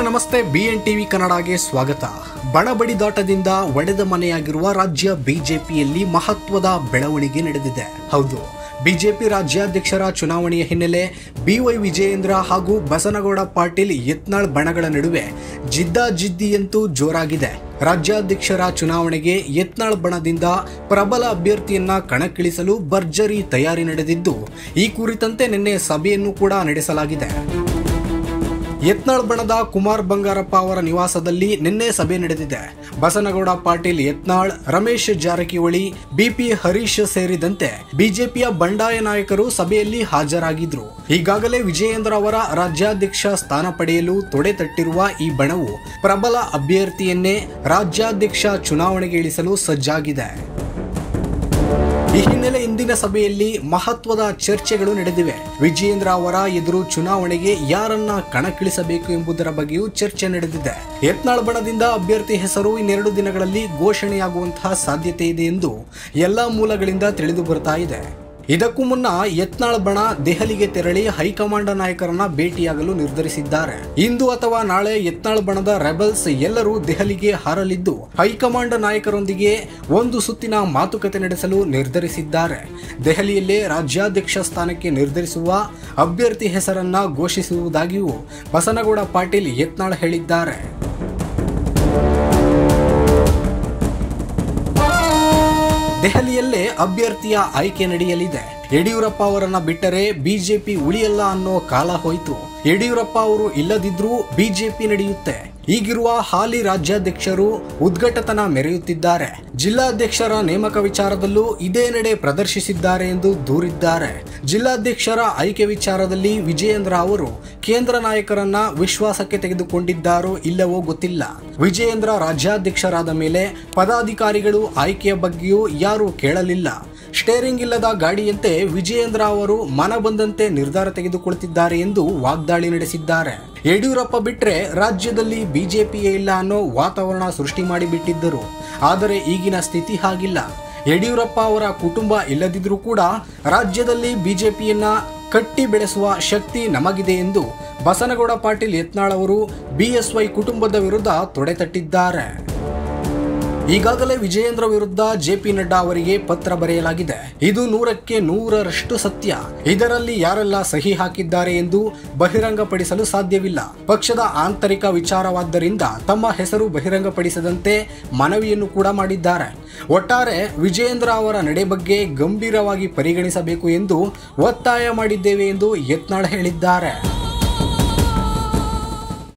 ನಮಸ್ತೆ, BN TV ಕನ್ನಡಗೆ ಸ್ವಾಗತ. ಬಣಬಡಿದಾಟದಿಂದ ಒಡೆದ ಮನೆಯಾಗಿರುವ ರಾಜ್ಯ ಬಿಜೆಪಿಯಲ್ಲಿ ಮಹತ್ವದ ಬೆಳವಣಿಗೆ ನಡೆದಿದೆ. ಹೌದು, ಬಿಜೆಪಿ ರಾಜ್ಯಾಧ್ಯಕ್ಷರ ಚುನಾವಣೆಯ ಹಿನ್ನೆಲೆ BY ವಿಜಯೇಂದ್ರ ಹಾಗೂ ಬಸನಗೌಡ ಪಾಟೀಲ್ ಯತ್ನಾಳ್ ಬಣಗಳ ನಡುವೆ ಜಿದ್ದಾಜಿದ್ದಿಯಂತೂ ಜೋರಾಗಿದೆ. ರಾಜ್ಯಾಧ್ಯಕ್ಷರ ಚುನಾವಣೆಗೆ ಯತ್ನಾಳ್ ಬಣದಿಂದ ಪ್ರಬಲ ಅಭ್ಯರ್ಥಿಯನ್ನ ಕಣಕ್ಕಿಳಿಸಲು ಭರ್ಜರಿ ತಯಾರಿ ನಡೆದಿದ್ದು, ಈ ಕುರಿತಂತೆ ನಿನ್ನೆ ಸಭೆಯನ್ನು ಕೂಡ ನಡೆಸಲಾಗಿದೆ. ಯತ್ನಾಳ್ ಬಣದ ಕುಮಾರ್ ಬಂಗಾರಪ್ಪ ಅವರ ನಿವಾಸದಲ್ಲಿ ನಿನ್ನೆ ಸಭೆ ನಡೆದಿದೆ. ಬಸನಗೌಡ ಪಾಟೀಲ್ ಯತ್ನಾಳ್, ರಮೇಶ್ ಜಾರಕಿಹೊಳಿ, BP ಹರೀಶ್ ಸೇರಿದಂತೆ ಬಿಜೆಪಿಯ ಬಂಡಾಯ ನಾಯಕರು ಸಭೆಯಲ್ಲಿ ಹಾಜರಾಗಿದ್ರು. ಈಗಾಗಲೇ ವಿಜಯೇಂದ್ರ ಅವರ ರಾಜ್ಯಾಧ್ಯಕ್ಷ ಸ್ಥಾನ ಪಡೆಯಲು ತೊಡೆ ತಟ್ಟಿರುವ ಈ ಬಣವು ಪ್ರಬಲ ಅಭ್ಯರ್ಥಿಯನ್ನೇ ರಾಜ್ಯಾಧ್ಯಕ್ಷ ಚುನಾವಣೆಗೆ ಇಳಿಸಲು ಸಜ್ಜಾಗಿದೆ. ಈ ಹಿನ್ನೆಲೆ ಇಂದಿನ ಸಭೆಯಲ್ಲಿ ಮಹತ್ವದ ಚರ್ಚೆಗಳು ನಡೆದಿವೆ. ವಿಜಯೇಂದ್ರ ಅವರ ಎದುರು ಚುನಾವಣೆಗೆ ಯಾರನ್ನ ಕಣಕ್ಕಿಳಿಸಬೇಕು ಎಂಬುದರ ಬಗ್ಗೆಯೂ ಚರ್ಚೆ ನಡೆದಿದೆ. ಯತ್ನಾಳ್ ಬಣದಿಂದ ಅಭ್ಯರ್ಥಿ ಹೆಸರು ಇನ್ನೆರಡು ದಿನಗಳಲ್ಲಿ ಘೋಷಣೆಯಾಗುವಂತಹ ಸಾಧ್ಯತೆ ಇದೆ ಎಂದು ಎಲ್ಲಾ ಮೂಲಗಳಿಂದ ತಿಳಿದು ಬರ್ತಾ ಇದೆ. ಇದಕ್ಕೂ ಮುನ್ನ ಯತ್ನಾಳ್ ಬಣ ದೆಹಲಿಗೆ ತೆರಳಿ ಹೈಕಮಾಂಡ್ ನಾಯಕರನ್ನ ಭೇಟಿಯಾಗಲು ನಿರ್ಧರಿಸಿದ್ದಾರೆ. ಇಂದು ಅಥವಾ ನಾಳೆ ಯತ್ನಾಳ್ ಬಣದ ರೆಬಲ್ಸ್ ಎಲ್ಲರೂ ದೆಹಲಿಗೆ ಹಾರಲಿದ್ದು, ಹೈಕಮಾಂಡ್ ನಾಯಕರೊಂದಿಗೆ ಒಂದು ಸುತ್ತಿನ ಮಾತುಕತೆ ನಡೆಸಲು ನಿರ್ಧರಿಸಿದ್ದಾರೆ. ದೆಹಲಿಯಲ್ಲೇ ರಾಜ್ಯಾಧ್ಯಕ್ಷ ಸ್ಥಾನಕ್ಕೆ ನಿರ್ಧರಿಸುವ ಅಭ್ಯರ್ಥಿ ಹೆಸರನ್ನ ಘೋಷಿಸುವುದಾಗಿಯೂ ಬಸನಗೌಡ ಪಾಟೀಲ್ ಯತ್ನಾಳ್ ಹೇಳಿದ್ದಾರೆ. ದೆಹಲಿಯಲ್ಲೇ ಅಭ್ಯರ್ಥಿಯ ಆಯ್ಕೆ ನಡೆಯಲಿದೆ. ಯಡಿಯೂರಪ್ಪ ಅವರನ್ನ ಬಿಟ್ಟರೆ ಬಿಜೆಪಿ ಉಳಿಯಲ್ಲ ಅನ್ನೋ ಕಾಲ ಹೋಯಿತು. ಯಡಿಯೂರಪ್ಪ ಅವರು ಇಲ್ಲದಿದ್ರೂ ಬಿಜೆಪಿ ನಡೆಯುತ್ತೆ. ಈಗಿರುವ ಹಾಲಿ ರಾಜ್ಯಾಧ್ಯಕ್ಷರು ಉದ್ಘಟತನ ಮೆರೆಯುತ್ತಿದ್ದಾರೆ. ಜಿಲ್ಲಾಧ್ಯಕ್ಷರ ನೇಮಕ ವಿಚಾರದಲ್ಲೂ ಇದೇ ನಡೆ ಪ್ರದರ್ಶಿಸಿದ್ದಾರೆ ಎಂದು ದೂರಿದ್ದಾರೆ. ಜಿಲ್ಲಾಧ್ಯಕ್ಷರ ಆಯ್ಕೆ ವಿಚಾರದಲ್ಲಿ ವಿಜಯೇಂದ್ರ ಅವರು ಕೇಂದ್ರ ನಾಯಕರನ್ನ ವಿಶ್ವಾಸಕ್ಕೆ ತೆಗೆದುಕೊಂಡಿದ್ದಾರೋ ಇಲ್ಲವೋ ಗೊತ್ತಿಲ್ಲ. ವಿಜಯೇಂದ್ರ ರಾಜ್ಯಾಧ್ಯಕ್ಷರಾದ ಮೇಲೆ ಪದಾಧಿಕಾರಿಗಳು ಆಯ್ಕೆಯ ಬಗ್ಗೆಯೂ ಯಾರೂ ಕೇಳಲಿಲ್ಲ. ಸ್ಟೇರಿಂಗ್ ಇಲ್ಲದ ಗಾಡಿಯಂತೆ ವಿಜಯೇಂದ್ರ ಅವರು ಮನ ಬಂದಂತೆ ನಿರ್ಧಾರ ತೆಗೆದುಕೊಳ್ಳುತ್ತಿದ್ದಾರೆ ಎಂದು ವಾಗ್ದಾಳಿ ನಡೆಸಿದ್ದಾರೆ. ಯಡಿಯೂರಪ್ಪ ಬಿಟ್ರೆ ರಾಜ್ಯದಲ್ಲಿ ಬಿಜೆಪಿಯೇ ಇಲ್ಲ ಅನ್ನೋ ವಾತಾವರಣ ಸೃಷ್ಟಿ ಮಾಡಿಬಿಟ್ಟಿದ್ದರು. ಆದರೆ ಈಗಿನ ಸ್ಥಿತಿ ಹಾಗಿಲ್ಲ. ಯಡಿಯೂರಪ್ಪ ಅವರ ಕುಟುಂಬ ಇಲ್ಲದಿದ್ರೂ ಕೂಡ ರಾಜ್ಯದಲ್ಲಿ ಬಿಜೆಪಿಯನ್ನ ಕಟ್ಟಿ ಬೆಳೆಸುವ ಶಕ್ತಿ ನಮಗಿದೆ ಎಂದು ಬಸನಗೌಡ ಪಾಟೀಲ್ ಯತ್ನಾಳ್ ಅವರು BSY ಕುಟುಂಬದ ವಿರುದ್ಧ ತೊಡೆತಟ್ಟಿದ್ದಾರೆ. ಈಗಾಗಲೇ ವಿಜಯೇಂದ್ರ ವಿರುದ್ಧ JP ನಡ್ಡಾ ಅವರಿಗೆ ಪತ್ರ ಬರೆಯಲಾಗಿದೆ. ಇದು 100ಕ್ಕೆ 100ರಷ್ಟು ಸತ್ಯ. ಇದರಲ್ಲಿ ಯಾರೆಲ್ಲ ಸಹಿ ಹಾಕಿದ್ದಾರೆ ಎಂದು ಬಹಿರಂಗಪಡಿಸಲು ಸಾಧ್ಯವಿಲ್ಲ. ಪಕ್ಷದ ಆಂತರಿಕ ವಿಚಾರವಾದ್ದರಿಂದ ತಮ್ಮ ಹೆಸರು ಬಹಿರಂಗಪಡಿಸದಂತೆ ಮನವಿಯನ್ನು ಕೂಡ ಮಾಡಿದ್ದಾರೆ. ಒಟ್ಟಾರೆ ವಿಜಯೇಂದ್ರ ಅವರ ನಡೆ ಬಗ್ಗೆ ಗಂಭೀರವಾಗಿ ಪರಿಗಣಿಸಬೇಕು ಎಂದು ಒತ್ತಾಯ ಮಾಡಿದ್ದೇವೆ ಎಂದು ಯತ್ನಾಳ್ ಹೇಳಿದ್ದಾರೆ.